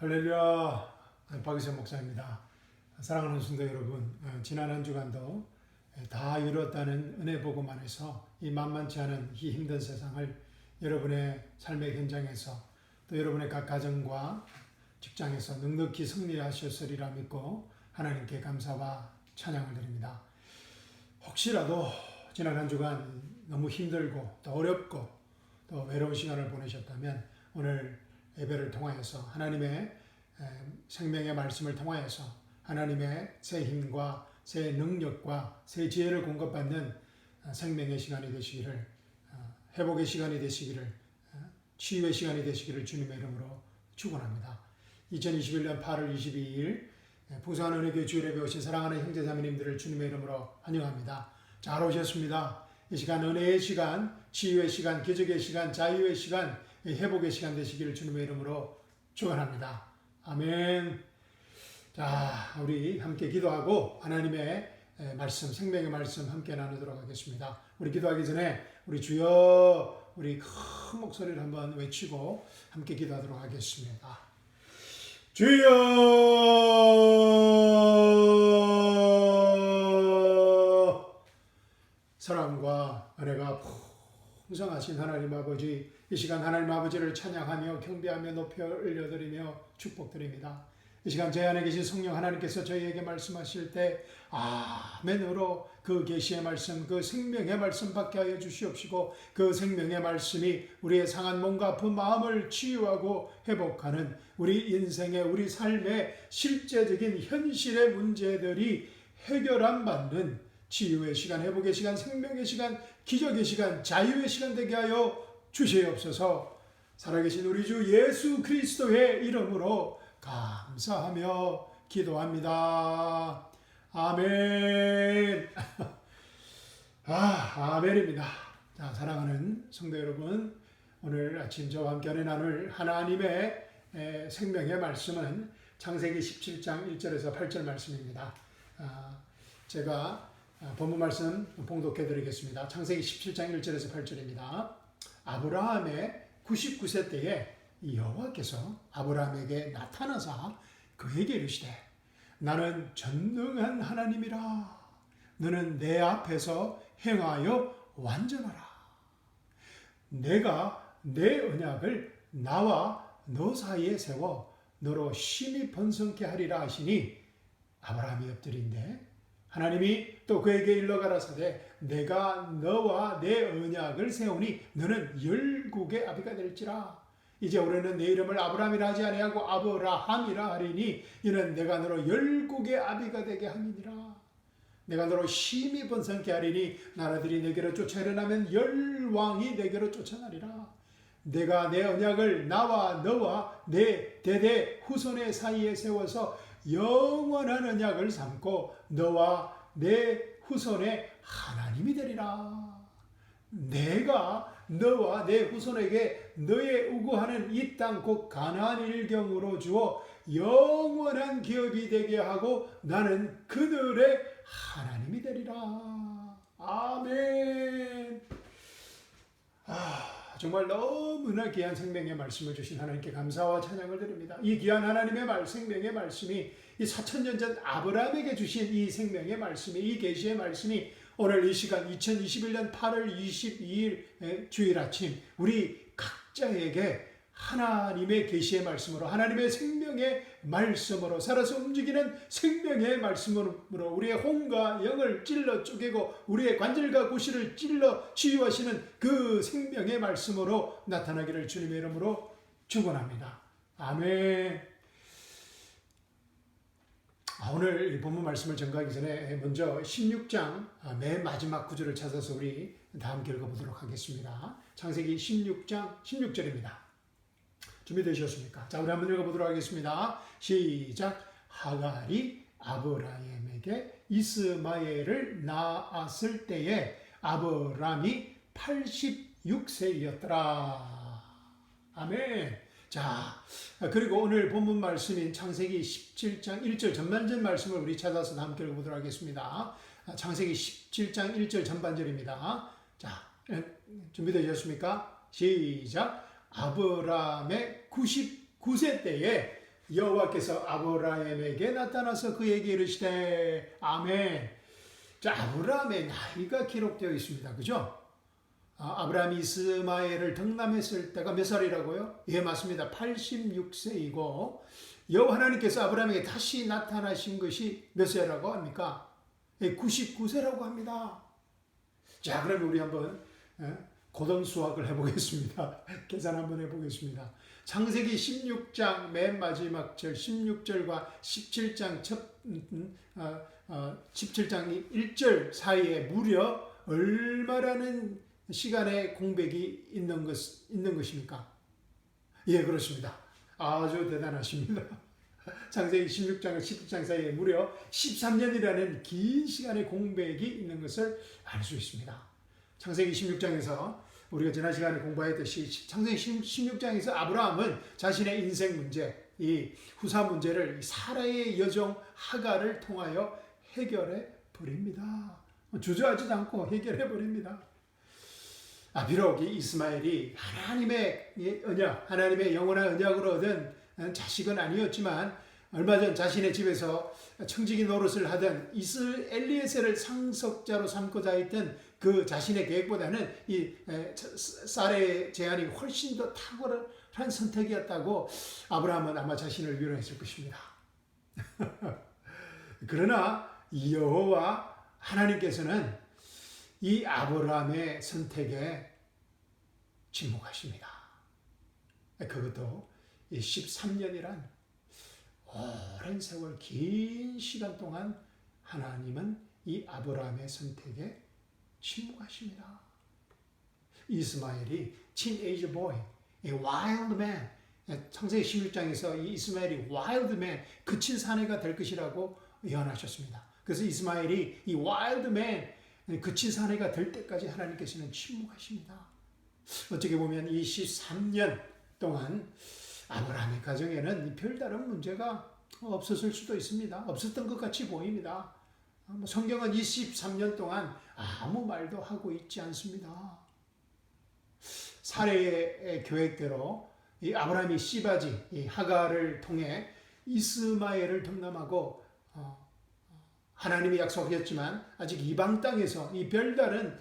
할렐루야. 박의선 목사입니다. 사랑하는 성도 여러분, 지난 한 주간도 다 이뤘다는 은혜 복음 안에서 이 만만치 않은 이 힘든 세상을 여러분의 삶의 현장에서 또 여러분의 각 가정과 직장에서 넉넉히 승리하셨으리라 믿고 하나님께 감사와 찬양을 드립니다. 혹시라도 지난 한 주간 너무 힘들고 또 어렵고 또 외로운 시간을 보내셨다면 오늘 예배를 통하여서 하나님의 생명의 말씀을 통하여서 하나님의 새 힘과 새 능력과 새 지혜를 공급받는 생명의 시간이 되시기를, 회복의 시간이 되시기를, 치유의 시간이 되시기를 주님의 이름으로 축원합니다. 2021년 8월 22일 부산 은혜교회 주일예배 오신 사랑하는 형제자매님들을 주님의 이름으로 환영합니다. 잘 오셨습니다. 이 시간 은혜의 시간, 치유의 시간, 기적의 시간, 자유의 시간, 회복의 시간 되시기를 주님의 이름으로 축원합니다. 아멘. 자, 우리 함께 기도하고 하나님의 말씀, 생명의 말씀 함께 나누도록 하겠습니다. 우리 기도하기 전에 우리 주여, 우리 큰 목소리를 한번 외치고 함께 기도하도록 하겠습니다. 주여, 사랑과 은혜가 풍성하신 하나님 아버지, 이 시간 하나님 아버지를 찬양하며 경배하며 높여 올려드리며 축복드립니다. 이 시간 제 안에 계신 성령 하나님께서 저희에게 말씀하실 때 아멘으로 그 계시의 말씀, 그 생명의 말씀 받게 하여 주시옵시고, 그 생명의 말씀이 우리의 상한 몸과 아픈 마음을 치유하고 회복하는 우리 인생의, 우리 삶의 실제적인 현실의 문제들이 해결안 받는 치유의 시간, 회복의 시간, 생명의 시간, 기적의 시간, 자유의 시간 되게 하여 주시옵소서. 살아계신 우리 주 예수 그리스도의 이름으로 감사하며 기도합니다. 아멘. 아멘입니다. 자, 사랑하는 성도 여러분, 오늘 아침 저와 함께 나눌 하나님의 생명의 말씀은 창세기 17장 1절에서 8절 말씀입니다. 제가 본문 말씀 봉독해 드리겠습니다. 창세기 17장 1절에서 8절입니다. 아브라함의 99세 때에 여호와께서 아브라함에게 나타나사 그에게 이르시되, 나는 전능한 하나님이라. 너는 내 앞에서 행하여 완전하라. 내가 내 언약을 나와 너 사이에 세워 너로 심히 번성케 하리라 하시니, 아브라함이 엎드린데 하나님이 또 그에게 일러 가라사대, 내가 너와 내 언약을 세우니 너는 열국의 아비가 될지라. 이제 올해는 내 이름을 아브라함이라 하지 아니하고 아브라함이라 하리니, 이는 내가 너로 열국의 아비가 되게 함이니라. 내가 너로 심히 번성케 하리니 나라들이 내게로 쫓아 일어나면 열왕이 내게로 쫓아나리라. 내가 내 언약을 나와 너와 내 대대 후손의 사이에 세워서 영원한 언약을 삼고 너와 내 후손의 하나님이 되리라. 내가 너와 내 후손에게 너의 우구하는 이 땅 곧 가나안 일경으로 주어 영원한 기업이 되게 하고 나는 그들의 하나님이 되리라. 아멘. 정말 너무나 귀한 생명의 말씀을 주신 하나님께 감사와 찬양을 드립니다. 이 귀한 하나님의 생명의 말씀이, 이 4000년 전 아브라함에게 주신 이 생명의 말씀이, 이 계시의 말씀이 오늘 이 시간 2021년 8월 22일 주일 아침 우리 각자에게 하나님의 계시의 말씀으로, 하나님의 생명의 말씀으로, 살아서 움직이는 생명의 말씀으로 우리의 혼과 영을 찔러 쪼개고 우리의 관절과 구실을 찔러 치유하시는 그 생명의 말씀으로 나타나기를 주님의 이름으로 축원합니다. 아멘. 오늘 이 본문 말씀을 전가하기 전에 먼저 16장 맨 마지막 구절을 찾아서 우리 다 함께 읽어보도록 하겠습니다. 창세기 16장 16절입니다. 준비되셨습니까? 자, 우리 한번 읽어보도록 하겠습니다. 시작. 하갈이 아브라함에게 이스마엘을 낳았을 때에 아브라함이 86세였더라. 아멘. 자, 그리고 오늘 본문 말씀인 창세기 17장 1절 전반전 말씀을 우리 찾아서 함께 읽어보도록 하겠습니다. 창세기 17장 1절 전반절입니다. 자, 준비되셨습니까? 시작. 아브라함의 99세 때에 여호와께서 아브라함에게 나타나서 그에게 이르시되 아멘. 자, 아브라함의 나이가 기록되어 있습니다. 그죠? 아브라함이 이스마엘을 등남했을 때가 몇 살이라고요? 예, 맞습니다. 86세이고 여호와 하나님께서 아브라함에게 다시 나타나신 것이 몇 세라고 합니까? 99세라고 합니다. 자, 그러면 우리 한번 고등 수학을 해보겠습니다. 계산 한번 해보겠습니다. 창세기 16장 맨 마지막 절 16절과 17장 17장 1절 사이에 무려 얼마라는 시간의 공백이 있는 것입니까? 예, 그렇습니다. 아주 대단하십니다. 창세기 16장과 17장 사이에 무려 13년이라는 긴 시간의 공백이 있는 것을 알 수 있습니다. 창세기 16장에서 우리가 지난 시간에 공부했듯이 창세기 16장에서 아브라함은 자신의 인생 문제, 이 후사 문제를 사라의 여종 하갈을 통하여 해결해 버립니다. 주저하지도 않고 해결해 버립니다. 비록 이 이스마엘이 하나님의 언약, 하나님의 영원한 언약으로 얻은 자식은 아니었지만 얼마 전 자신의 집에서 청지기 노릇을 하던 엘리에셀을 상속자로 삼고자 했던 그 자신의 계획보다는 이 쌀의 제한이 훨씬 더 탁월한 선택이었다고 아브라함은 아마 자신을 위로했을 것입니다. 그러나 여호와 하나님께서는 이 아브라함의 선택에 침묵하십니다. 그것도 13년이란 오랜 세월, 긴 시간 동안 하나님은 이 아브라함의 선택에 침묵하십니다. 이스마엘이 teenage boy, a wild man, 창세기 16장에서 이 이스마엘이 wild man, 그친 사내가 될 것이라고 예언하셨습니다. 그래서 이스마엘이 이 wild man, 그친 사내가 될 때까지 하나님께서는 침묵하십니다. 어떻게 보면 이 13년 동안 아브라함의 가정에는 별다른 문제가 없었을 수도 있습니다. 없었던 것 같이 보입니다. 성경은 23년 동안 아무 말도 하고 있지 않습니다. 사례의 계획대로 이 아브라함이 씨바지 이 하갈을 통해 이스마엘을 등남하고 하나님이 약속하셨지만 아직 이방 땅에서 이 별다른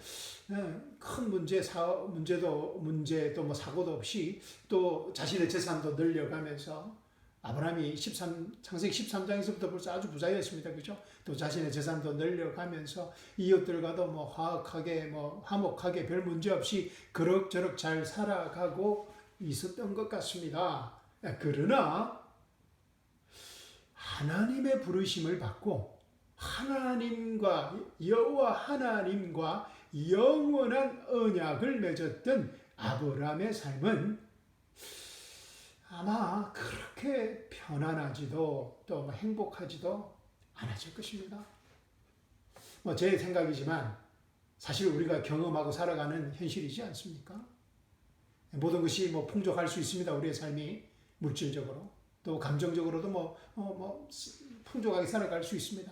큰 문제도 뭐 사고도 없이 또 자신의 재산도 늘려가면서 아브라함이 창세기 13장에서부터 벌써 아주 부자였습니다. 그죠? 또 자신의 재산도 늘려가면서 이웃들과도 뭐 화목하게 별 문제 없이 그럭저럭 잘 살아가고 있었던 것 같습니다. 그러나 하나님의 부르심을 받고 여호와 하나님과 영원한 언약을 맺었던 아브라함의 삶은 아마 그렇게 편안하지도 또 행복하지도 않았을 것입니다. 제 생각이지만 사실 우리가 경험하고 살아가는 현실이지 않습니까? 모든 것이 풍족할 수 있습니다. 우리의 삶이 물질적으로 또 감정적으로도 풍족하게 살아갈 수 있습니다.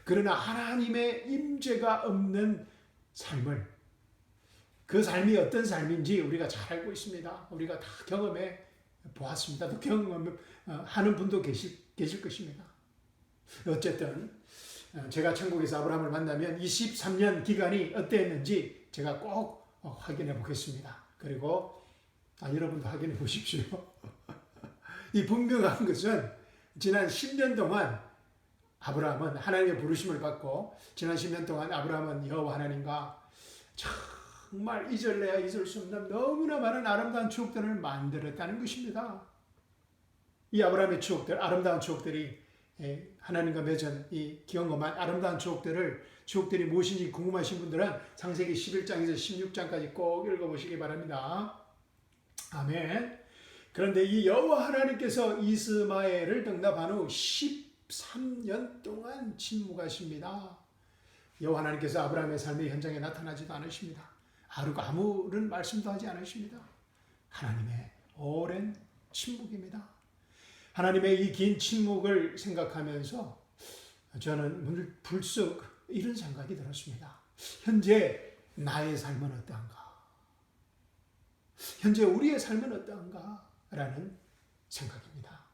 그러나 하나님의 임재가 없는 삶을, 그 삶이 어떤 삶인지 우리가 잘 알고 있습니다. 우리가 다 경험해 보았습니다. 또 경험하는 분도 계실 것입니다. 어쨌든 제가 천국에서 아브라함을 만나면 23년 기간이 어땠는지 제가 꼭 확인해 보겠습니다. 그리고 여러분도 확인해 보십시오. 이 분명한 것은 지난 10년 동안 아브라함은 하나님의 부르심을 받고 지난 10년 동안 아브라함은 여호와 하나님과 정말 잊을래야 잊을 수 없는 너무나 많은 아름다운 추억들을 만들었다는 것입니다. 이 아브라함의 추억들, 아름다운 추억들이 하나님과 맺은 이 경험한 아름다운 추억들이 무엇인지 궁금하신 분들은 창세기 11장에서 16장까지 꼭 읽어보시기 바랍니다. 아멘. 그런데 이 여호와 하나님께서 이스마엘을 등납한 후 13년 동안 침묵하십니다. 여호와 하나님께서 아브라함의 삶의 현장에 나타나지도 않으십니다. 아무런 말씀도 하지 않으십니다. 하나님의 오랜 침묵입니다. 하나님의 이 긴 침묵을 생각하면서 저는 불쑥 이런 생각이 들었습니다. 현재 나의 삶은 어떠한가? 현재 우리의 삶은 어떠한가? 라는 생각입니다.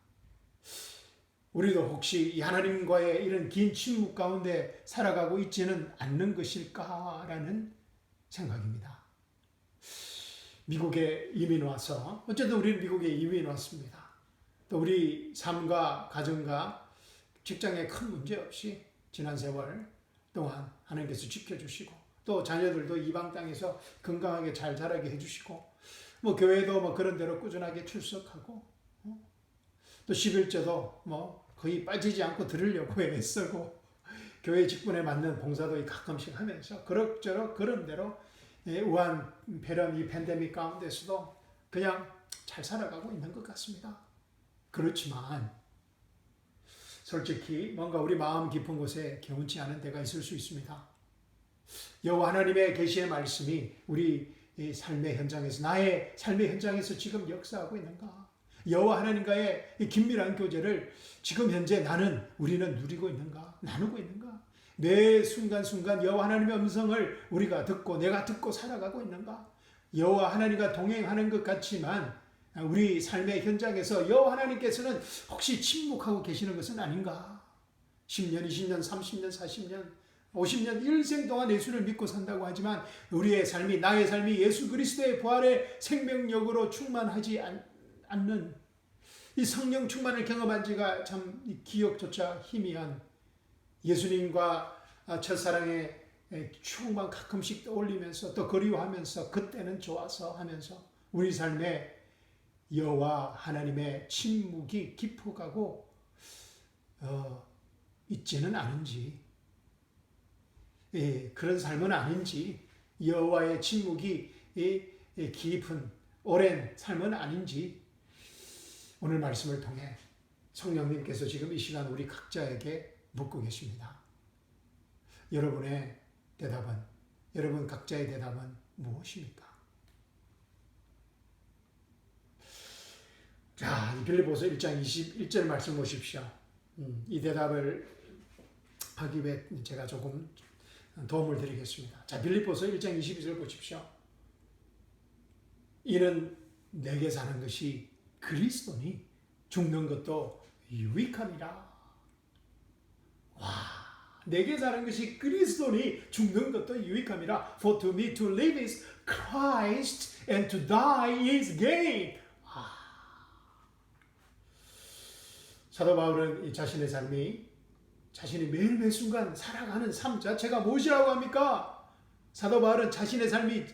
우리도 혹시 이 하나님과의 이런 긴 침묵 가운데 살아가고 있지는 않는 것일까라는 생각입니다. 미국에 이민 와서 어쨌든 우리는 미국에 이민 왔습니다. 또 우리 삶과 가정과 직장에 큰 문제 없이 지난 세월 동안 하나님께서 지켜주시고 또 자녀들도 이방 땅에서 건강하게 잘 자라게 해주시고 뭐 교회도 뭐 그런 대로 꾸준하게 출석하고 또 11조도 뭐 거의 빠지지 않고 들으려고 애쓰고 교회 직분에 맞는 봉사도 가끔씩 하면서 그럭저럭 그런 대로 우한폐렴 이 팬데믹 가운데서도 그냥 잘 살아가고 있는 것 같습니다. 그렇지만 솔직히 뭔가 우리 마음 깊은 곳에 개운치 않은 때가 있을 수 있습니다. 여호와 하나님의 계시의 말씀이 우리 삶의 현장에서 나의 삶의 현장에서 지금 역사하고 있는가? 여호와 하나님과의 이 긴밀한 교제를 지금 현재 우리는 누리고 있는가? 나누고 있는가? 매 순간순간 여호와 하나님의 음성을 우리가 듣고 내가 듣고 살아가고 있는가? 여호와 하나님과 동행하는 것 같지만 우리 삶의 현장에서 여호와 하나님께서는 혹시 침묵하고 계시는 것은 아닌가? 10년, 20년, 30년, 40년, 50년, 일생 동안 예수를 믿고 산다고 하지만 우리의 삶이 나의 삶이 예수 그리스도의 부활의 생명력으로 충만하지 않는 이 성령 충만을 경험한 지가 참 기억조차 희미한 예수님과 첫사랑의 추억만 가끔씩 떠올리면서 또 그리워하면서 그때는 좋아서 하면서 우리 삶에 여호와 하나님의 침묵이 깊어가고 있지는 않은지 그런 삶은 아닌지 여호와의 침묵이 깊은 오랜 삶은 아닌지 오늘 말씀을 통해 성령님께서 지금 이 시간 우리 각자에게 묻고 계십니다. 여러분 각자의 대답은 무엇입니까? 자, 빌립보서 1장 21절 말씀 보십시오. 이 대답을 하기 위해 제가 조금 도움을 드리겠습니다. 자, 빌립보서 1장 22절 보십시오. 이는 내게 사는 것이 그리스도니 죽는 것도 유익함이라. 와, 내게 사는 것이 그리스도니 죽는 것도 유익함이라. For to me to live is Christ and to die is gain. 사도 바울은 자신의 삶이 자신이 매일 순간 살아가는 삶 자체가 무엇이라고 합니까? 사도 바울은 자신의 삶이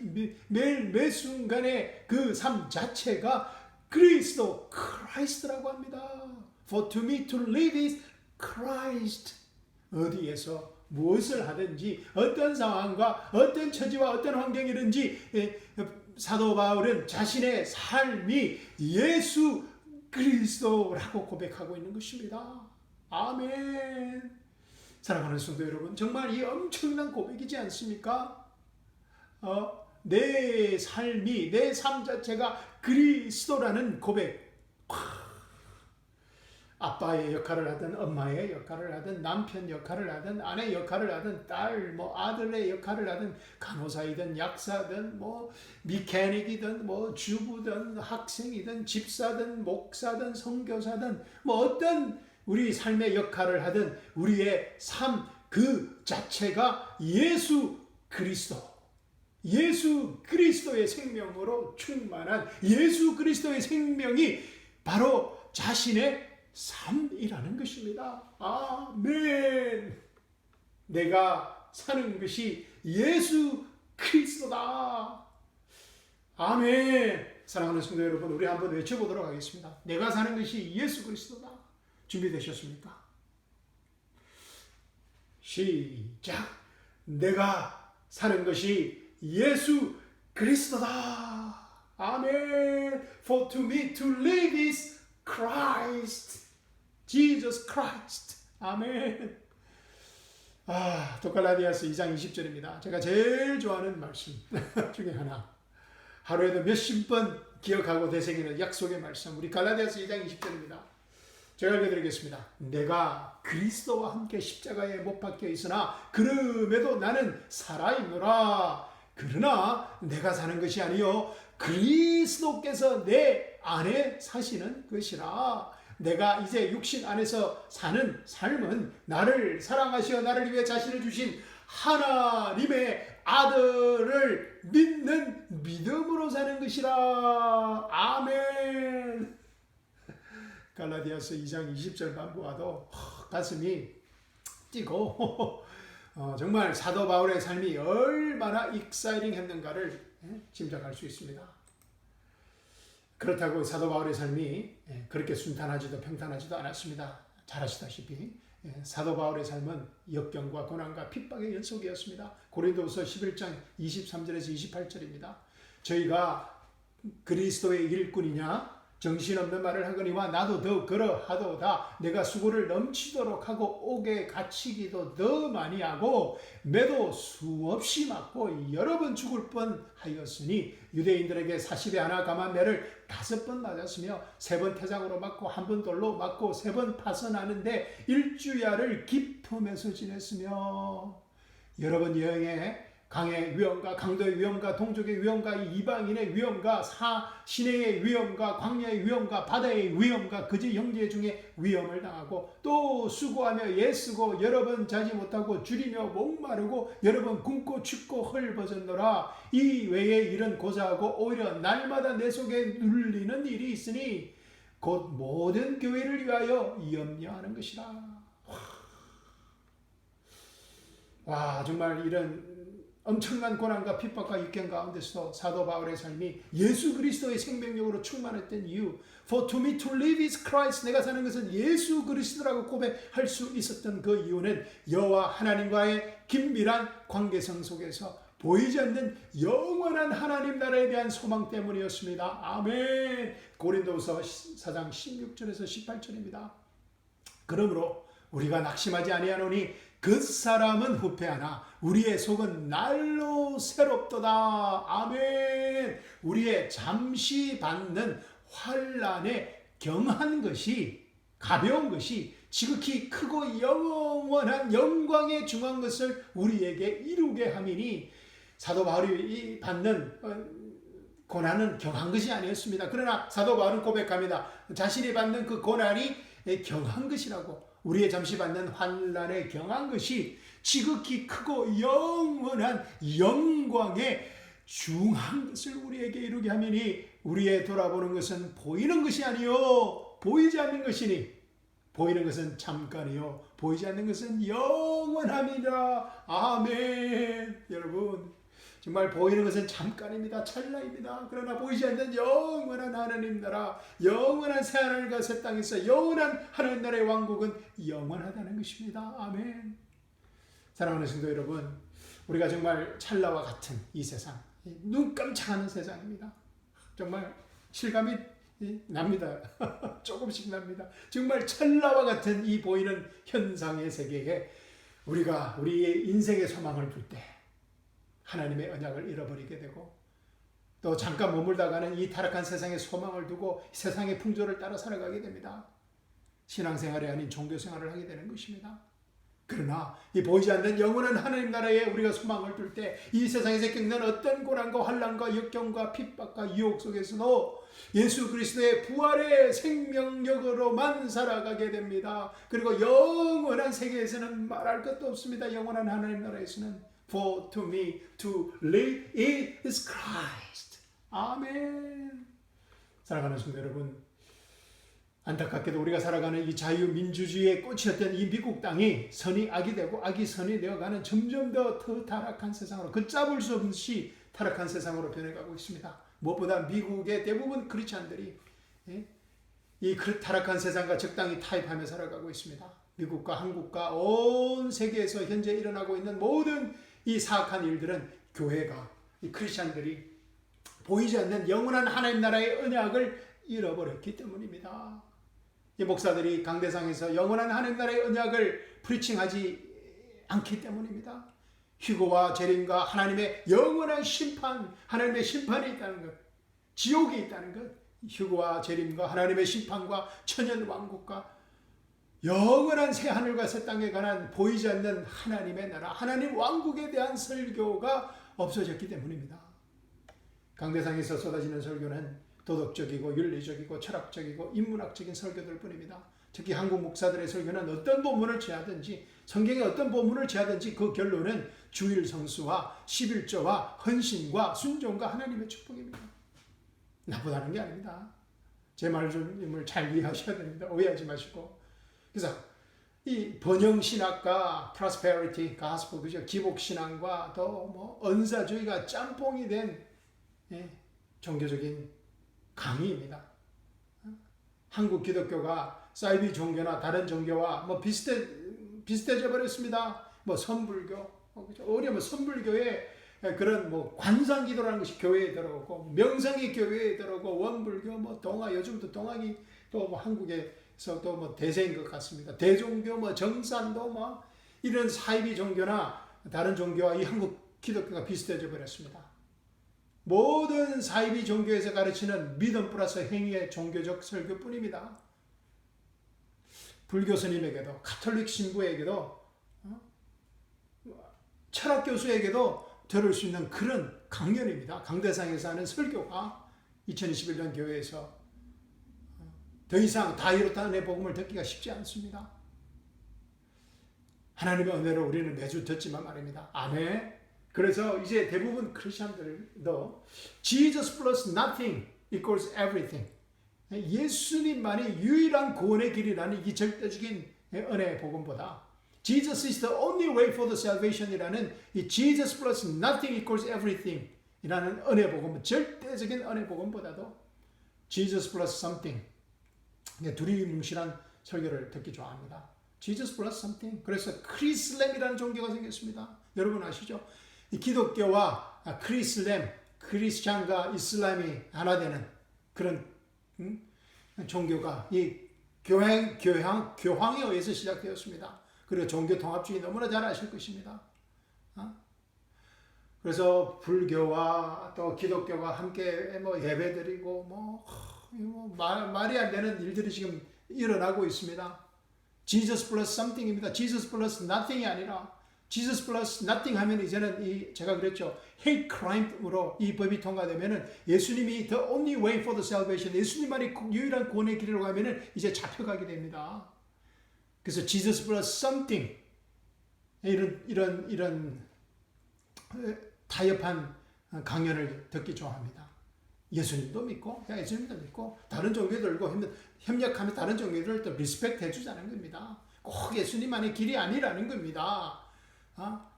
매일 순간의 그 삶 자체가 그리스도, 크라이스트라고 합니다. For to me to live is Christ. 어디에서 무엇을 하든지 어떤 상황과 어떤 처지와 어떤 환경이든지 사도 바울은 자신의 삶이 예수 그리스도라고 고백하고 있는 것입니다. 아멘. 사랑하는 성도 여러분, 정말 이 엄청난 고백이지 않습니까? 내 삶이, 내 삶 자체가 그리스도라는 고백. 아빠의 역할을 하든 엄마의 역할을 하든 남편 역할을 하든 아내 역할을 하든 딸, 아들의 역할을 하든 간호사이든 약사든 미케닉이든 주부든 학생이든 집사든 목사든 선교사든 어떤 우리 삶의 역할을 하든 우리의 삶 그 자체가 예수 그리스도의 생명으로 충만한 예수 그리스도의 생명이 바로 자신의 삶이라는 것입니다. 아멘. 내가 사는 것이 예수 그리스도다. 아멘. 사랑하는 성도 여러분, 우리 한번 외쳐보도록 하겠습니다. 내가 사는 것이 예수 그리스도다. 준비되셨습니까? 시작. 내가 사는 것이 예수 그리스도다. 아멘. For to me to live is Christ. Jesus Christ. 아멘. 또 갈라디아서 2장 20절입니다. 제가 제일 좋아하는 말씀 중에 하나. 하루에도 몇십 번 기억하고 되새기는 약속의 말씀. 우리 갈라디아서 2장 20절입니다. 제가 읽어드리겠습니다. 내가 그리스도와 함께 십자가에 못 박혀 있으나 그럼에도 나는 살아있노라. 그러나 내가 사는 것이 아니요 그리스도께서 내 안에 사시는 것이라. 내가 이제 육신 안에서 사는 삶은 나를 사랑하시어 나를 위해 자신을 주신 하나님의 아들을 믿는 믿음으로 사는 것이라. 아멘. 갈라디아서 2장 20절만 보아도 가슴이 뛰고 정말 사도 바울의 삶이 얼마나 익사이팅 했는가를 짐작할 수 있습니다. 그렇다고 사도 바울의 삶이 그렇게 순탄하지도 평탄하지도 않았습니다. 잘 아시다시피 사도 바울의 삶은 역경과 고난과 핍박의 연속이었습니다. 고린도후서 11장 23절에서 28절입니다. 저희가 그리스도의 일꾼이냐 정신없는 말을 하거니와 나도 더 그러하도다. 내가 수고를 넘치도록 하고 옥에 갇히기도 더 많이 하고 매도 수없이 맞고 여러 번 죽을 뻔하였으니 유대인들에게 40에 하나 감한 매를 5번 맞았으며 3번 태장으로 맞고 1번 돌로 맞고 3번 파선하는데 일주야를 기품에서 지냈으며 여러 번 여행에 강의 위험과 강도의 위험과 동족의 위험과 이방인의 위험과 시내의 위험과 광야의 위험과 바다의 위험과 그지 형제 중에 위험을 당하고 또 수고하며 애쓰고 여러 번 자지 못하고 줄이며 목마르고 여러 번 굶고 춥고 헐벗었노라. 이 외에 일은 고사하고 오히려 날마다 내 속에 눌리는 일이 있으니 곧 모든 교회를 위하여 염려하는 것이라. 와 정말 이런 엄청난 고난과 핍박과 역경 가운데서도 사도 바울의 삶이 예수 그리스도의 생명력으로 충만했던 이유, For to me to live is Christ, 내가 사는 것은 예수 그리스도라고 고백할 수 있었던 그 이유는 여호와 하나님과의 긴밀한 관계성 속에서 보이지 않는 영원한 하나님 나라에 대한 소망 때문이었습니다. 아멘. 고린도후서 4장 16절에서 18절입니다. 그러므로 우리가 낙심하지 아니하노니 그 사람은 후패하나 우리의 속은 날로 새롭도다. 아멘. 우리의 잠시 받는 환난에 경한 것이 가벼운 것이 지극히 크고 영원한 영광에 중한 것을 우리에게 이루게 함이니 사도 바울이 받는 고난은 경한 것이 아니었습니다. 그러나 사도 바울은 고백합니다. 자신이 받는 그 고난이 경한 것이라고. 우리의 잠시 받는 환난에 경한 것이 지극히 크고 영원한 영광에 중한 것을 우리에게 이루게 하매니 우리의 돌아보는 것은 보이는 것이 아니요 보이지 않는 것이니 보이는 것은 잠깐이요 보이지 않는 것은 영원함이라. 아멘. 여러분 정말 보이는 것은 잠깐입니다. 찰나입니다. 그러나 보이지 않는 영원한 하나님 나라, 영원한 새하늘과 새 땅에서 영원한 하나님 나라의 왕국은 영원하다는 것입니다. 아멘. 사랑하는 성도 여러분, 우리가 정말 찰나와 같은 이 세상, 눈 깜짝하는 세상입니다. 정말 실감이 납니다. 조금씩 납니다. 정말 찰나와 같은 이 보이는 현상의 세계에 우리가 우리의 인생의 소망을 둘 때 하나님의 언약을 잃어버리게 되고 또 잠깐 머물다가는 이 타락한 세상의 소망을 두고 세상의 풍조를 따라 살아가게 됩니다. 신앙생활이 아닌 종교생활을 하게 되는 것입니다. 그러나 이 보이지 않는 영원한 하나님 나라에 우리가 소망을 둘 때 이 세상에서 겪는 어떤 고난과 환난과 역경과 핍박과 유혹 속에서도 예수 그리스도의 부활의 생명력으로만 살아가게 됩니다. 그리고 영원한 세계에서는 말할 것도 없습니다. 영원한 하나님 나라에서는 For to me to live is Christ. 아멘. 사랑하는 성도 여러분, 안타깝게도 우리가 살아가는 이 자유민주주의의 꽃이었던 이 미국 땅이 선이 악이 되고 악이 선이 되어가는 점점 더 타락한 세상으로 걷잡을 수 없이 타락한 세상으로 변해가고 있습니다. 무엇보다 미국의 대부분 크리스찬들이 이 타락한 세상과 적당히 타협하며 살아가고 있습니다. 미국과 한국과 온 세계에서 현재 일어나고 있는 모든 이 사악한 일들은 교회가, 이 크리스찬들이 보이지 않는 영원한 하나님 나라의 언약을 잃어버렸기 때문입니다. 이 목사들이 강대상에서 영원한 하나님 나라의 언약을 프리칭하지 않기 때문입니다. 휴거와 재림과 하나님의 영원한 심판, 하나님의 심판이 있다는 것, 지옥이 있다는 것, 휴거와 재림과 하나님의 심판과 천연 왕국과 영원한 새 하늘과 새 땅에 관한 보이지 않는 하나님의 나라, 하나님 왕국에 대한 설교가 없어졌기 때문입니다. 강대상에서 쏟아지는 설교는 도덕적이고 윤리적이고 철학적이고 인문학적인 설교들 뿐입니다. 특히 한국 목사들의 설교는 어떤 본문을 취하든지 성경의 어떤 본문을 취하든지 그 결론은 주일 성수와 11조와 헌신과 순종과 하나님의 축복입니다. 나쁘다는 게 아닙니다. 제 말씀을 잘 이해하셔야 됩니다. 오해하지 마시고. 그래서 이 번영신학과 prosperity gospel, 그죠? 기복신앙과 더 뭐 은사주의가 짬뽕이 된 종교적인 강의입니다. 한국 기독교가 사이비 종교나 다른 종교와 뭐 비슷해져 버렸습니다. 뭐 선불교, 어려면 선불교에 그런 뭐 관상기도라는 것이 교회에 들어오고 명상이 교회에 들어오고 원불교, 뭐 동화, 요즘도 동학이 또 뭐 한국에서 또 뭐 대세인 것 같습니다. 대종교, 뭐 정산도 뭐 이런 사이비 종교나 다른 종교와 이 한국 기독교가 비슷해져 버렸습니다. 모든 사이비 종교에서 가르치는 믿음 플러스 행위의 종교적 설교뿐입니다. 불교 스님에게도 가톨릭 신부에게도 철학 교수에게도 들을 수 있는 그런 강연입니다. 강대상에서 하는 설교가 2021년 교회에서 더 이상 다 이뤘다 은혜 복음을 듣기가 쉽지 않습니다. 하나님의 은혜로 우리는 매주 듣지만 말입니다. 아멘. 그래서 이제 대부분 크리스천들도 Jesus plus nothing equals everything. 예수님만이 유일한 구원의 길이라는 이 절대적인 은혜의 복음보다 Jesus is the only way for the salvation 이라는 이 Jesus plus nothing equals everything 이라는 은혜 복음, 절대적인 은혜 복음보다도 Jesus plus something, 두리뭉실한 설교를 듣기 좋아합니다. Jesus plus something. 그래서 크리슬렘이라는 종교가 생겼습니다. 여러분 아시죠? 이 기독교와 크리슬렘, 크리스찬과 이슬람이 하나 되는 그런 종교가 이 교황에 의해서 시작되었습니다. 그리고 종교 통합주의 너무나 잘 아실 것입니다. 그래서 불교와 또 기독교가 함께 뭐 예배드리고 말이 안 되는 일들이 지금 일어나고 있습니다. Jesus plus something입니다. Jesus plus nothing이 아니라 Jesus plus nothing 하면 이제는 제가 그랬죠. hate crime으로 이 법이 통과되면은 예수님이 the only way for the salvation, 예수님만이 유일한 구원의 길이라고 하면은 이제 잡혀가게 됩니다. 그래서 Jesus plus something 이런 타협한 강연을 듣기 좋아합니다. 예수님도 믿고 다른 종교들과 협력하면 다른 종교들도 리스펙트 해주자는 겁니다. 꼭 예수님만의 길이 아니라는 겁니다.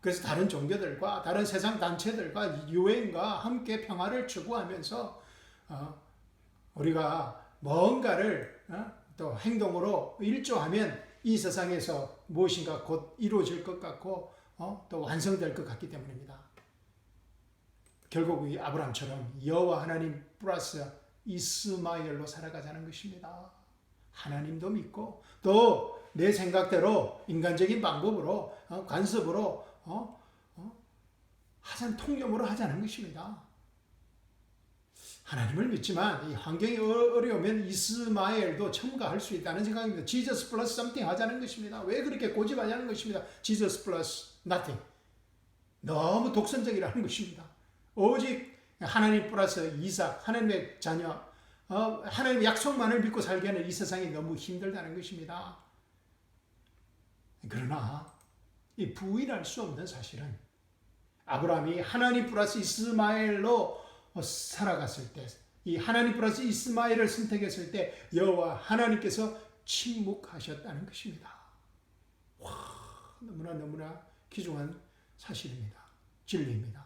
그래서 다른 종교들과 다른 세상 단체들과 유엔과 함께 평화를 추구하면서 우리가 뭔가를 또 행동으로 일조하면 이 세상에서 무엇인가 곧 이루어질 것 같고 또 완성될 것 같기 때문입니다. 결국 이 아브라함처럼 여호와 하나님 플러스 이스마엘로 살아가자는 것입니다. 하나님도 믿고 또 내 생각대로 인간적인 방법으로 간섭으로 하자는 통념으로 하자는 것입니다. 하나님을 믿지만 이 환경이 어려우면 이스마엘도 첨가할 수 있다는 생각입니다. Jesus plus something 하자는 것입니다. 왜 그렇게 고집하자는 것입니다. Jesus plus nothing. 너무 독선적이라는 것입니다. 오직 하나님 플러스 이삭, 하나님의 자녀, 하나님의 약속만을 믿고 살게 하는 이 세상이 너무 힘들다는 것입니다. 그러나 이 부인할 수 없는 사실은 아브라함이 하나님 플러스 이스마엘로 살아갔을 때, 이 하나님 플러스 이스마엘을 선택했을 때 여호와 하나님께서 침묵하셨다는 것입니다. 너무나 귀중한 사실입니다. 진리입니다.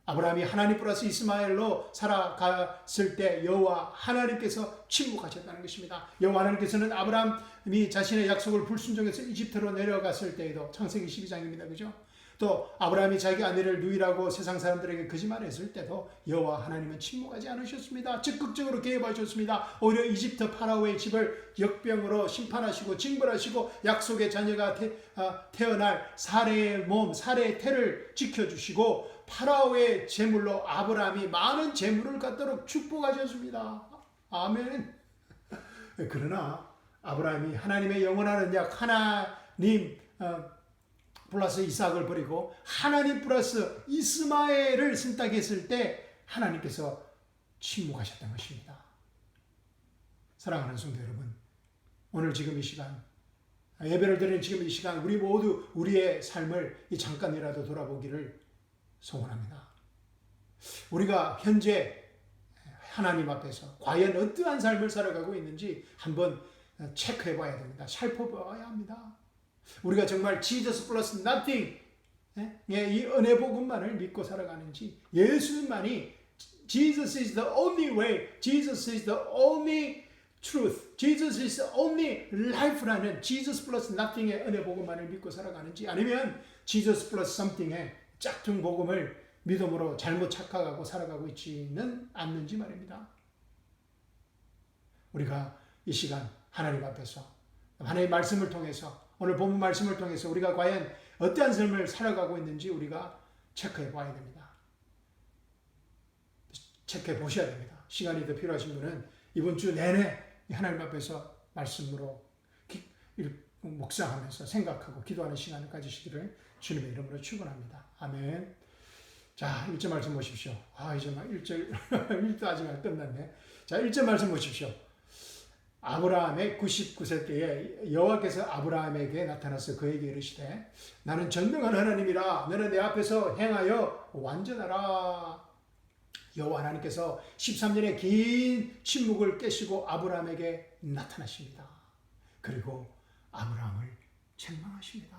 아브라함이 하나님 플러스 이스마엘로 살아갔을 때 여호와 하나님께서 침묵하셨다는 것입니다. 여호와 하나님께서는 아브라함이 자신의 약속을 불순종해서 이집트로 내려갔을 때에도 창세기 12장입니다. 그죠? 또 아브라함이 자기 아내를 누이라고 세상 사람들에게 거짓말했을 때도 여호와 하나님은 침묵하지 않으셨습니다. 적극적으로 개입하셨습니다. 오히려 이집트 파라오의 집을 역병으로 심판하시고 징벌하시고 약속의 자녀가 태어날 사례의 몸, 사례의 태를 지켜주시고 파라오의 제물로 아브라함이 많은 제물을 갖도록 축복하셨습니다. 아멘. 그러나 아브라함이 하나님의 영원한 언약, 하나님 플러스 이삭을 버리고 하나님 플러스 이스마엘을 선택했을 때 하나님께서 침묵하셨던 것입니다. 사랑하는 성도 여러분, 오늘 지금 이 시간, 예배를 드리는 지금 이 시간, 우리 모두 우리의 삶을 이 잠깐이라도 돌아보기를 소원합니다. 우리가 현재 하나님 앞에서 과연 어떠한 삶을 살아가고 있는지 한번 체크해 봐야 됩니다. 살펴봐야 합니다. 우리가 정말 Jesus plus nothing, 이 은혜 복음만을 믿고 살아가는지, 예수님만이 Jesus is the only way, Jesus is the only truth, Jesus is the only life라는 Jesus plus nothing의 은혜 복음만을 믿고 살아가는지, 아니면 Jesus plus something의 짝퉁 복음을 믿음으로 잘못 착각하고 살아가고 있지는 않는지 말입니다. 우리가 이 시간 하나님 앞에서 하나님의 말씀을 통해서, 오늘 본문 말씀을 통해서 우리가 과연 어떠한 삶을 살아가고 있는지 우리가 체크해 봐야 됩니다. 체크해 보셔야 됩니다. 시간이 더 필요하신 분은 이번 주 내내 하나님 앞에서 말씀으로 묵상하면서 생각하고 기도하는 시간을 가지시기를 주님의 이름으로 축원합니다. 아멘. 자, 1절 말씀 보십시오. 이제 막 1절 1도 아직 안 끝났네. 자, 1절 말씀 보십시오. 아브라함의 99세 때에 여호와께서 아브라함에게 나타나서 그에게 이르시되 나는 전능한 하나님이라 너는 내 앞에서 행하여 완전하라. 여호와 하나님께서 13년의 긴 침묵을 깨시고 아브라함에게 나타나십니다. 그리고 아브라함을 책망하십니다.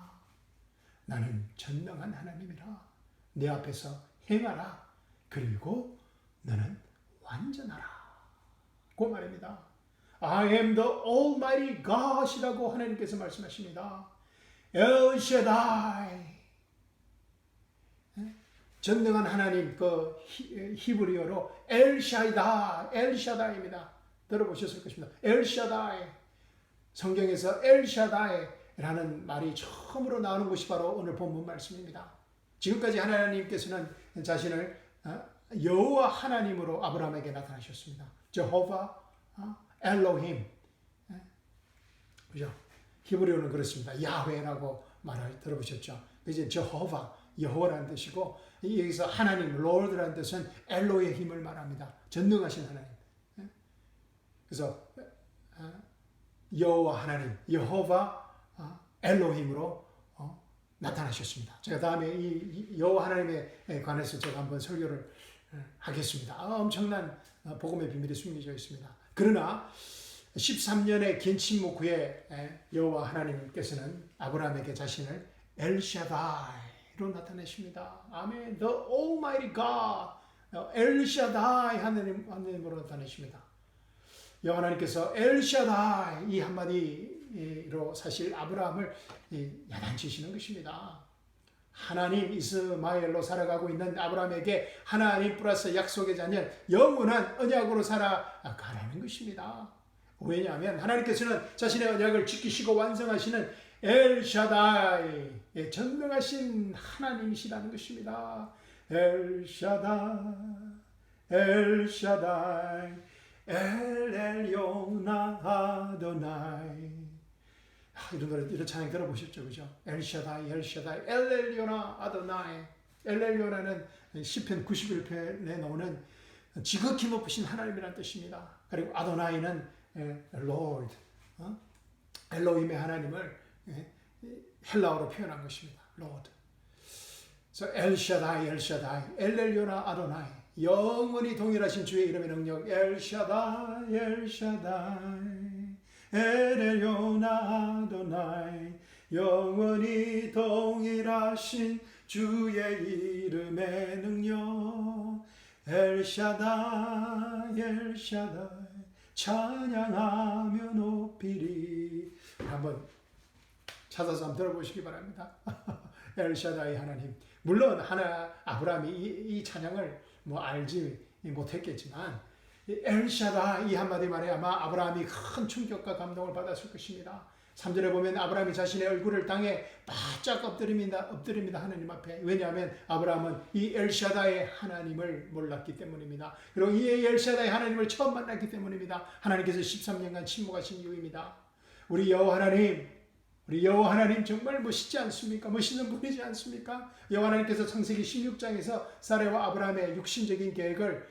나는 전능한 하나님이라 내 앞에서 행하라. 그리고 너는 완전하라. 그 말입니다. I am the Almighty God이라고 하나님께서 말씀하십니다. El Shaddai, 전능한 하나님, 그 히브리어로 El Shaddai, El Shaddai입니다. 들어보셨을 것입니다. El Shaddai. 성경에서 El Shaddai라는 말이 처음으로 나오는 곳이 바로 오늘 본문 말씀입니다. 지금까지 하나님께서는 자신을 여호와 하나님으로 아브라함에게 나타나셨습니다. 제호바, 엘로힘, 그죠? 히브리어는 그렇습니다. 야훼라고 말을 들어보셨죠? 이제 제호바, 여호와라는 뜻이고, 여기서 하나님, 롤드라는 뜻은 엘로의 힘을 말합니다. 전능하신 하나님. 그래서 여호와 하나님, 여호바, 엘로힘으로 나타나셨습니다. 제가 다음에 이 여호와 하나님에 관해서 제가 한번 설교를 하겠습니다. 엄청난 복음의 비밀이 숨겨져 있습니다. 그러나 13년의 긴 침묵 후에 여호와 하나님께서는 아브라함에게 자신을 엘샤다이로 나타내십니다. 아멘. The Almighty God, 엘샤다이 하나님으로 나타내십니다. 여호와 하나님께서 엘샤다이 이 한마디로 사실 아브라함을 야단치시는 것입니다. 하나님 이스마엘로 살아가고 있는 아브라함에게 하나님 플러스 약속의 자녀 영원한 언약으로 살아가라는 것입니다. 왜냐하면 하나님께서는 자신의 언약을 지키시고 완성하시는 엘샤다이, 전능하신 하나님이시라는 것입니다. 엘샤다이, 엘샤다이, 엘엘요나 아도나이. 이런 노래, 이런 찬양 들어보셨죠, 그죠? 엘샤다이, 엘샤다이, 엘엘요나 아도나이. 엘엘요나는 시편 91편에 나오는 지극히 높으신 하나님이라는 뜻입니다. 그리고 아도나이는 Lord, 엘로힘의 하나님을 헬라어로 표현한 것입니다. Lord. 그래서 엘샤다이, 엘샤다이, 엘엘요나 아도나이. 영원히 동일하신 주의 이름의 능력. 엘샤다이, 엘샤다이. 엘엘요나 아도나이. 영원히 동일하신 주의 이름의 능력. 엘샤다이, 엘샤다이. 찬양하며 높이리. 한번 찾아서 한번 들어보시기 바랍니다. 엘샤다이 하나님. 물론 아브라함이 이 찬양을 알지 못했겠지만 엘샤다이 이 한마디 말에 아마 아브라함이 큰 충격과 감동을 받았을 것입니다. 3절에 보면 아브라함이 자신의 얼굴을 땅에 바짝 엎드립니다 하나님 앞에. 왜냐하면 아브라함은 이 엘샤다의 하나님을 몰랐기 때문입니다. 그리고 이 엘샤다의 하나님을 처음 만났기 때문입니다. 하나님께서 13년간 침묵하신 이유입니다. 우리 여호와 하나님 정말 멋있지 않습니까? 멋있는 분이지 않습니까? 여호와 하나님께서 창세기 16장에서 사레와 아브라함의 육신적인 계획을,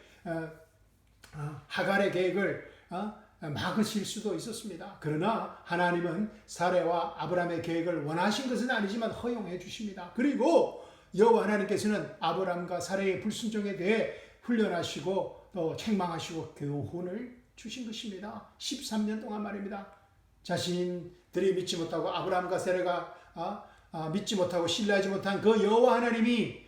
하갈의 계획을 막으실 수도 있었습니다. 그러나 하나님은 사레와 아브라함의 계획을 원하신 것은 아니지만 허용해 주십니다. 그리고 여호와 하나님께서는 아브라함과 사레의 불순종에 대해 훈련하시고 또 책망하시고 교훈을 주신 것입니다. 13년 동안 말입니다. 자신들이 믿지 못하고 아브라함과 사레가 믿지 못하고 신뢰하지 못한 그 여호와 하나님이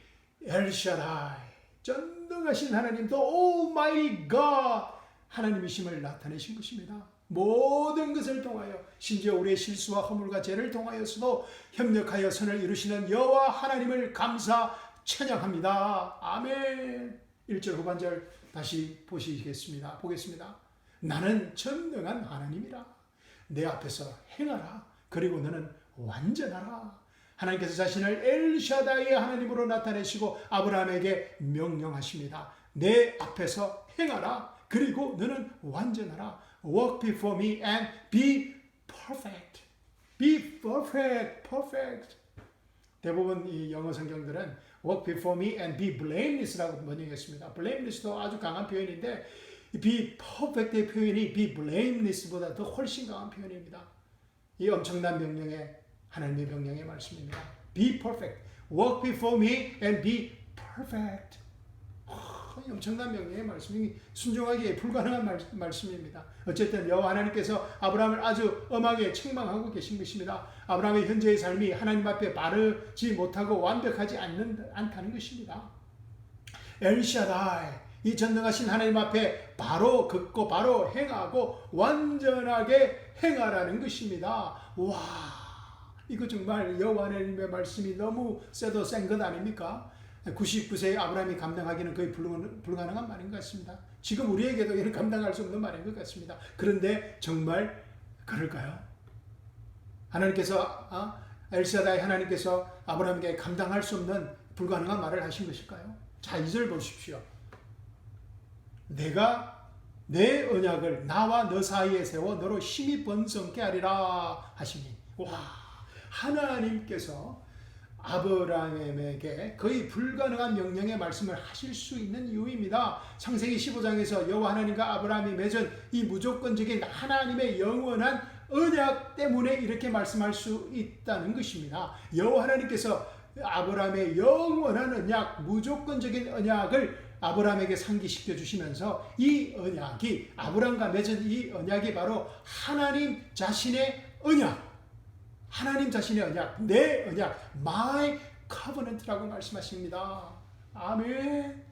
엘샤다이 전능하신 하나님, 또 오마이티 갓 하나님이심을 나타내신 것입니다. 모든 것을 통하여 심지어 우리의 실수와 허물과 죄를 통하여서도 협력하여 선을 이루시는 여호와 하나님을 감사 찬양합니다. 아멘. 1절 후반절 다시 보시겠습니다. 보겠습니다. 나는 전능한 하나님이라. 내 앞에서 행하라. 그리고 너는 완전하라. 하나님께서 자신을 엘샤다이의 하나님으로 나타내시고 아브라함에게 명령하십니다. 내 앞에서 행하라. 그리고 너는 완전하라. Walk before me and be perfect. Be perfect. Perfect. 대부분 이 영어 성경들은 Walk before me and be blameless라고 번역했습니다. blameless도 아주 강한 표현인데 be perfect의 표현이 be blameless보다 더 훨씬 강한 표현입니다. 이 엄청난 명령의 하나님의 명령의 말씀입니다. Be perfect. Walk before me and be perfect. 엄청난 명령의 말씀이 순종하기에 불가능한 말씀입니다. 어쨌든 여호와 하나님께서 아브라함을 아주 엄하게 책망하고 계신 것입니다. 아브라함의 현재의 삶이 하나님 앞에 바르지 못하고 완벽하지 않다는 것입니다. 엘샤다이, 이 전능하신 하나님 앞에 바로 긋고 바로 행하고 완전하게 행하라는 것입니다. 와, 이거 정말 여호와 하나님의 말씀이 너무 세도 센 것 아닙니까? 99세의 아브라함이 감당하기는 거의 불가능한 말인 것 같습니다. 지금 우리에게도 이런 감당할 수 없는 말인 것 같습니다. 그런데 정말 그럴까요? 하나님께서 엘사다이 하나님께서 아브라함에게 감당할 수 없는 불가능한 말을 하신 것일까요? 자, 2절 보십시오. 내가 내 언약을 나와 너 사이에 세워 너로 힘이 번성케 하리라 하시니, 와, 하나님께서 아브라함에게 거의 불가능한 명령의 말씀을 하실 수 있는 이유입니다. 창세기 15장에서 여호와 하나님과 아브라함이 맺은 이 무조건적인 하나님의 영원한 언약 때문에 이렇게 말씀할 수 있다는 것입니다. 여호와 하나님께서 아브라함의 영원한 언약, 무조건적인 언약을 아브라함에게 상기시켜 주시면서 이 언약이, 아브라함과 맺은 이 언약이 바로 하나님 자신의 언약, 하나님 자신의 언약, 내 언약, my covenant라고 말씀하십니다. 아멘.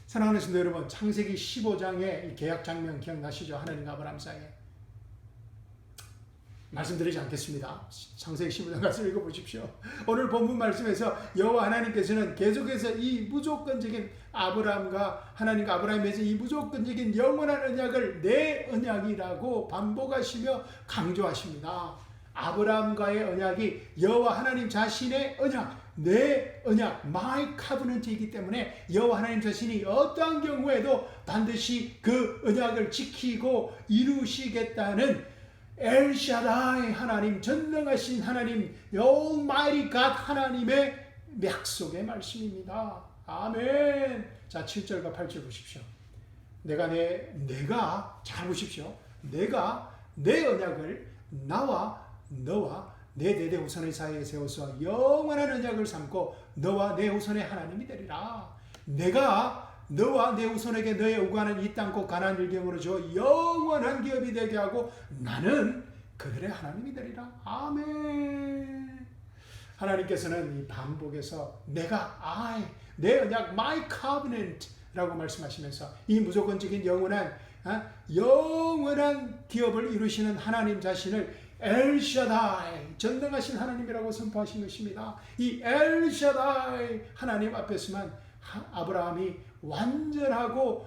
사랑하는 성도 여러분, 창세기 15장의 이 계약 장면 기억나시죠? 하나님과 아브라함 사이에. 말씀드리지 않겠습니다. 창세기 15장 가서 읽어보십시오. 오늘 본문 말씀에서 여호와 하나님께서는 계속해서 이 무조건적인 아브라함과 하나님과 아브라함이 맺은 이 무조건적인 영원한 언약을 내 언약이라고 반복하시며 강조하십니다. 아브라함과의 언약이 여호와 하나님 자신의 언약, 내 언약, my covenant이기 때문에 여호와 하나님 자신이 어떠한 경우에도 반드시 그 언약을 지키고 이루시겠다는 엘샤다이 하나님, 전능하신 하나님, Almighty God 하나님의 약속의 말씀입니다. 아멘. 자, 7절과 8절 보십시오. 내가 잘 보십시오. 내가 내 언약을 나와 너와 내 대대 후손의 사이에 세워서 영원한 언약을 삼고 너와 내 후손의 하나님이 되리라. 내가 너와 내 후손에게 너의 오가는 이 땅 곧 가나안 일경으로 줘 영원한 기업이 되게 하고 나는 그들의 하나님이 되리라. 아멘. 하나님께서는 이 반복해서 내 언약, my covenant라고 말씀하시면서 이 무조건적인 영원한 기업을 이루시는 하나님 자신을 엘샤다이, 전능하신 하나님이라고 선포하신 것입니다. 이 엘샤다이 하나님 앞에서만 아브라함이 완전하게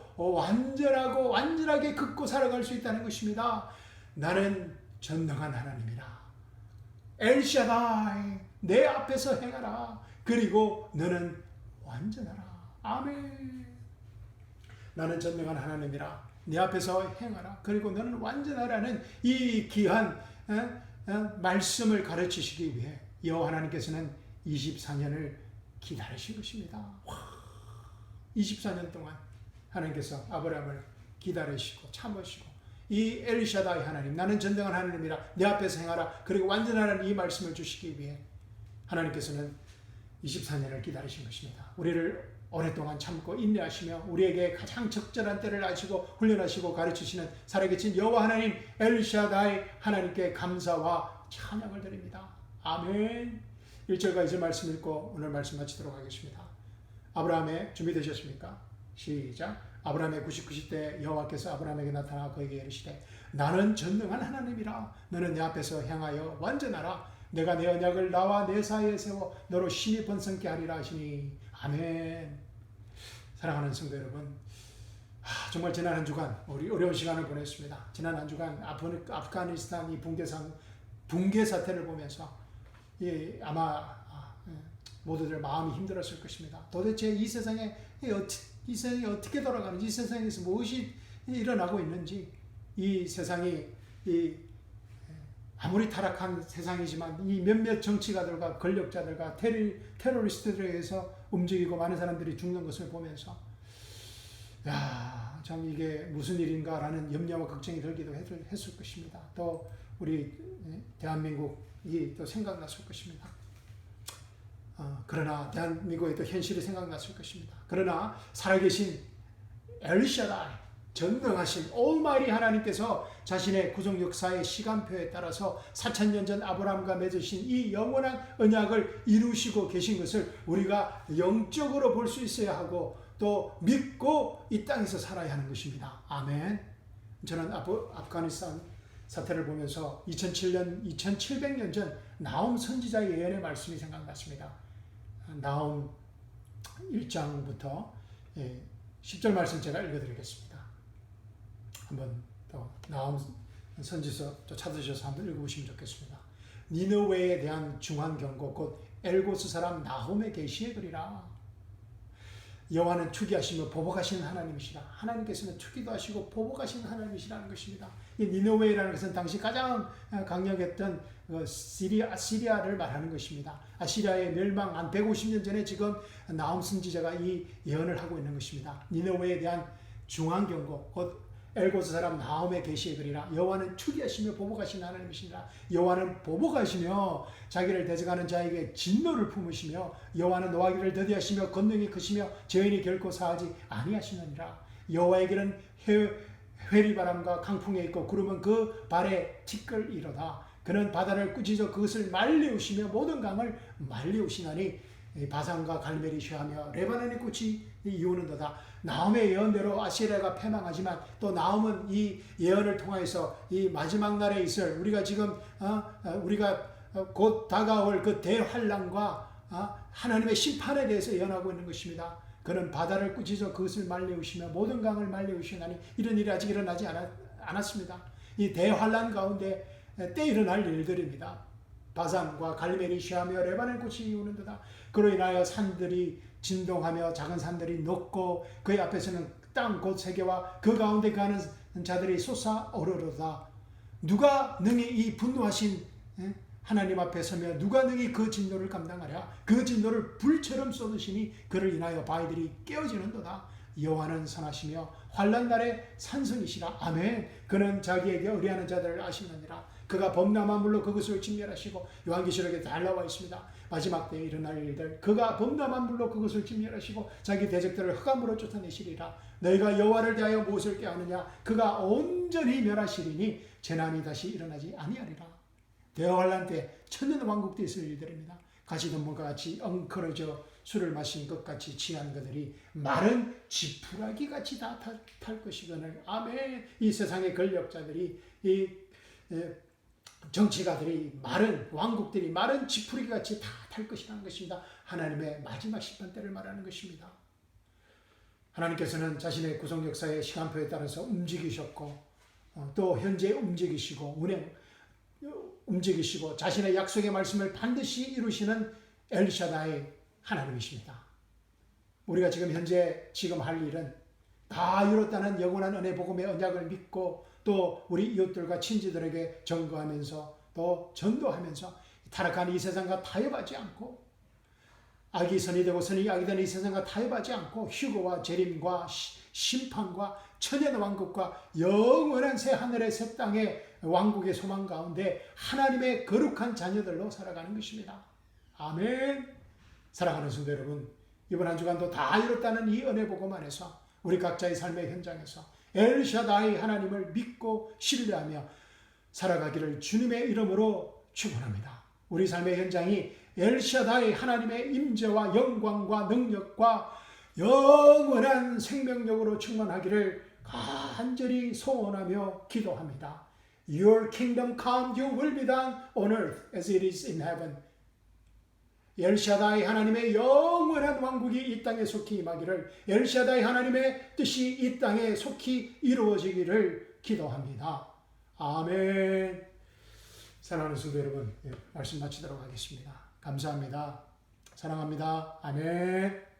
긋고 살아갈 수 있다는 것입니다. 나는 전능한 하나님이라. 엘샤다이, 내 앞에서 행하라. 그리고 너는 완전하라. 아멘. 나는 전능한 하나님이라. 내 앞에서 행하라. 그리고 너는 완전하라는 이 귀한 말씀을 가르치시기 위해 여호와 하나님께서는 24년을 기다리신 것입니다. 24년 동안 하나님께서 아브라함을 기다리시고 참으시고 이 엘샤다이 하나님, 나는 전능한 하나님이라 내 앞에서 행하라. 그리고 완전하라는 이 말씀을 주시기 위해 하나님께서는 24년을 기다리신 것입니다. 우리를 오랫동안 참고 인내하시며 우리에게 가장 적절한 때를 아시고 훈련하시고 가르치시는 살아계신 여호와 하나님 엘샤다이 하나님께 감사와 찬양을 드립니다. 아멘. 1절과 2절 말씀 읽고 오늘 말씀 마치도록 하겠습니다. 아브라함의 준비되셨습니까? 시작. 아브라함의 99세 때 여호와께서 아브라함에게 나타나 그에게 이르시되 나는 전능한 하나님이라. 너는 내 앞에서 행하여 완전하라. 내가 내 언약을 나와 내 사이에 세워 너로 심히 번성케 하리라 하시니. 아멘. 사랑하는 성도 여러분, 정말 지난 한 주간 우리 어려운 시간을 보냈습니다. 지난 한 주간 아프가니스탄 이 붕괴 사태를 보면서 아마 모두들 마음이 힘들었을 것입니다. 도대체 이 세상이 어떻게 돌아가는지, 이 세상에서 무엇이 일어나고 있는지, 이 세상이 아무리 타락한 세상이지만 이 몇몇 정치가들과 권력자들과 테러리스트들에 의해서 움직이고 많은 사람들이 죽는 것을 보면서 참 이게 무슨 일인가라는 염려와 걱정이 들기도 했을 것입니다. 또 우리 대한민국이 또 생각났을 것입니다. 그러나 대한민국의 또 현실이 생각났을 것입니다. 그러나 살아계신 엘샤다이 전능하신 올마이티 하나님께서 자신의 구속 역사의 시간표에 따라서 4000년 전 아브라함과 맺으신 이 영원한 언약을 이루시고 계신 것을 우리가 영적으로 볼 수 있어야 하고 또 믿고 이 땅에서 살아야 하는 것입니다. 아멘. 저는 아프가니스탄 사태를 보면서 2700년 전 나홈 선지자의 예언의 말씀이 생각났습니다. 나홈 1장부터 10절 말씀 제가 읽어드리겠습니다. 한번 또 나홈 선지서 또 찾으셔서 한번 읽어보시면 좋겠습니다. 니느웨에 대한 중한 경고 곧 엘고스 사람 나홈의 계시의 글이라. 여호와는 투기하시며 보복하시는 하나님이시라. 하나님께서는 투기도 하시고 보복하시는 하나님이시라는 것입니다. 이 니느웨라는 것은 당시 가장 강력했던 시리아를 말하는 것입니다. 아시리아의 멸망 한 150년 전에 지금 나홈 선지자가 이 예언을 하고 있는 것입니다. 니느웨에 대한 중한 경고 곧 엘고스 사람 나홈의 계시의 글이라. 여호와는 투기하시며 보복하시는 하나님이시라. 여호와는 보복하시며 자기를 대적하는 자에게 진노를 품으시며 여호와는 노하기를 더디하시며 권능이 크시며 죄인이 결코 사하지 아니하시느니라. 여호와에게는 회리바람과 강풍이 있고 구름은 그 발에 티끌이로다. 그는 바다를 꾸짖어 그것을 말리우시며 모든 강을 말리우시나니 바산과 갈멜이 쉬하며 레바논의 꽃이 이우는도다. 나홈의 예언대로 아시리아가 패망하지만 또 나홈은 이 예언을 통해서 이 마지막 날에 있을 우리가 지금 우리가 곧 다가올 그 대환란과 하나님의 심판에 대해서 예언하고 있는 것입니다. 그는 바다를 꾸짖어 그것을 말리우시며 모든 강을 말리우시나니 이런 일이 아직 일어나지 않았습니다. 이 대환란 가운데 때 일어날 일들입니다. 바산과 갈멜이 쉬하며 레바논 꽃이 이우는도다. 그로 인하여 산들이 진동하며 작은 산들이 녹고 그의 앞에서는 땅 곧 세계와 그 가운데 가는 자들이 솟아오르도다. 누가 능히 이 분노하신 하나님 앞에 서며 누가 능히 그 진노를 감당하랴. 그 진노를 불처럼 쏟으시니 그를 인하여 바위들이 깨어지는도다. 여호와는 선하시며 환난 날에 산성이시라. 아멘. 그는 자기에게 의뢰하는 자들을 아시느니라. 그가 범람한 물로 그것을 진멸하시고 요한계시록에 잘 나와 있습니다. 마지막 때에 일어날 일들 그가 범람한 물로 그것을 진멸하시고 자기 대적들을 흑암으로 쫓아내시리라. 너희가 여호와를 대하여 무엇을 꾀하느냐. 그가 온전히 멸하시리니 재난이 다시 일어나지 아니하리라. 대환란 때 천년 왕국 때 있을 일들입니다. 가시덤불과 같이 엉클어져 술을 마신 것 같이 취한 그들이 마른 지푸라기 같이 다 탈 것이거늘. 아멘. 이 세상의 권력자들이 이 정치가들이 마른 왕국들이 마른 지푸라기 같이 다 탈 것이라는 것입니다. 하나님의 마지막 심판 때를 말하는 것입니다. 하나님께서는 자신의 구속 역사의 시간표에 따라서 움직이셨고 또 현재 움직이시고 움직이시고 자신의 약속의 말씀을 반드시 이루시는 엘샤다이 하나님이십니다. 우리가 지금 할 일은 다 이뤘다는 영원한 은혜 복음의 언약을 믿고 또 우리 이웃들과 친지들에게 전거하면서 또 전도하면서 타락한 이 세상과 타협하지 않고 악이 선이 되고 선이 악이 되는 이 세상과 타협하지 않고 휴거와 재림과 심판과 천연 왕국과 영원한 새 하늘의 새 땅의 왕국의 소망 가운데 하나님의 거룩한 자녀들로 살아가는 것입니다. 아멘. 사랑하는 성도 여러분, 이번 한 주간도 다 이뤘다는 이 은혜 복음 안에서 우리 각자의 삶의 현장에서 엘샤다이 하나님을 믿고 신뢰하며 살아가기를 주님의 이름으로 축원합니다. 우리 삶의 현장이 엘샤다이 하나님의 임재와 영광과 능력과 영원한 생명력으로 충만하기를 간절히 소원하며 기도합니다. Your kingdom come, your will be done on earth as it is in heaven. 엘샤다이 하나님의 영원한 왕국이 이 땅에 속히 임하기를, 엘샤다이 하나님의 뜻이 이 땅에 속히 이루어지기를 기도합니다. 아멘. 사랑하는 성도 여러분, 말씀 마치도록 하겠습니다. 감사합니다. 사랑합니다. 아멘.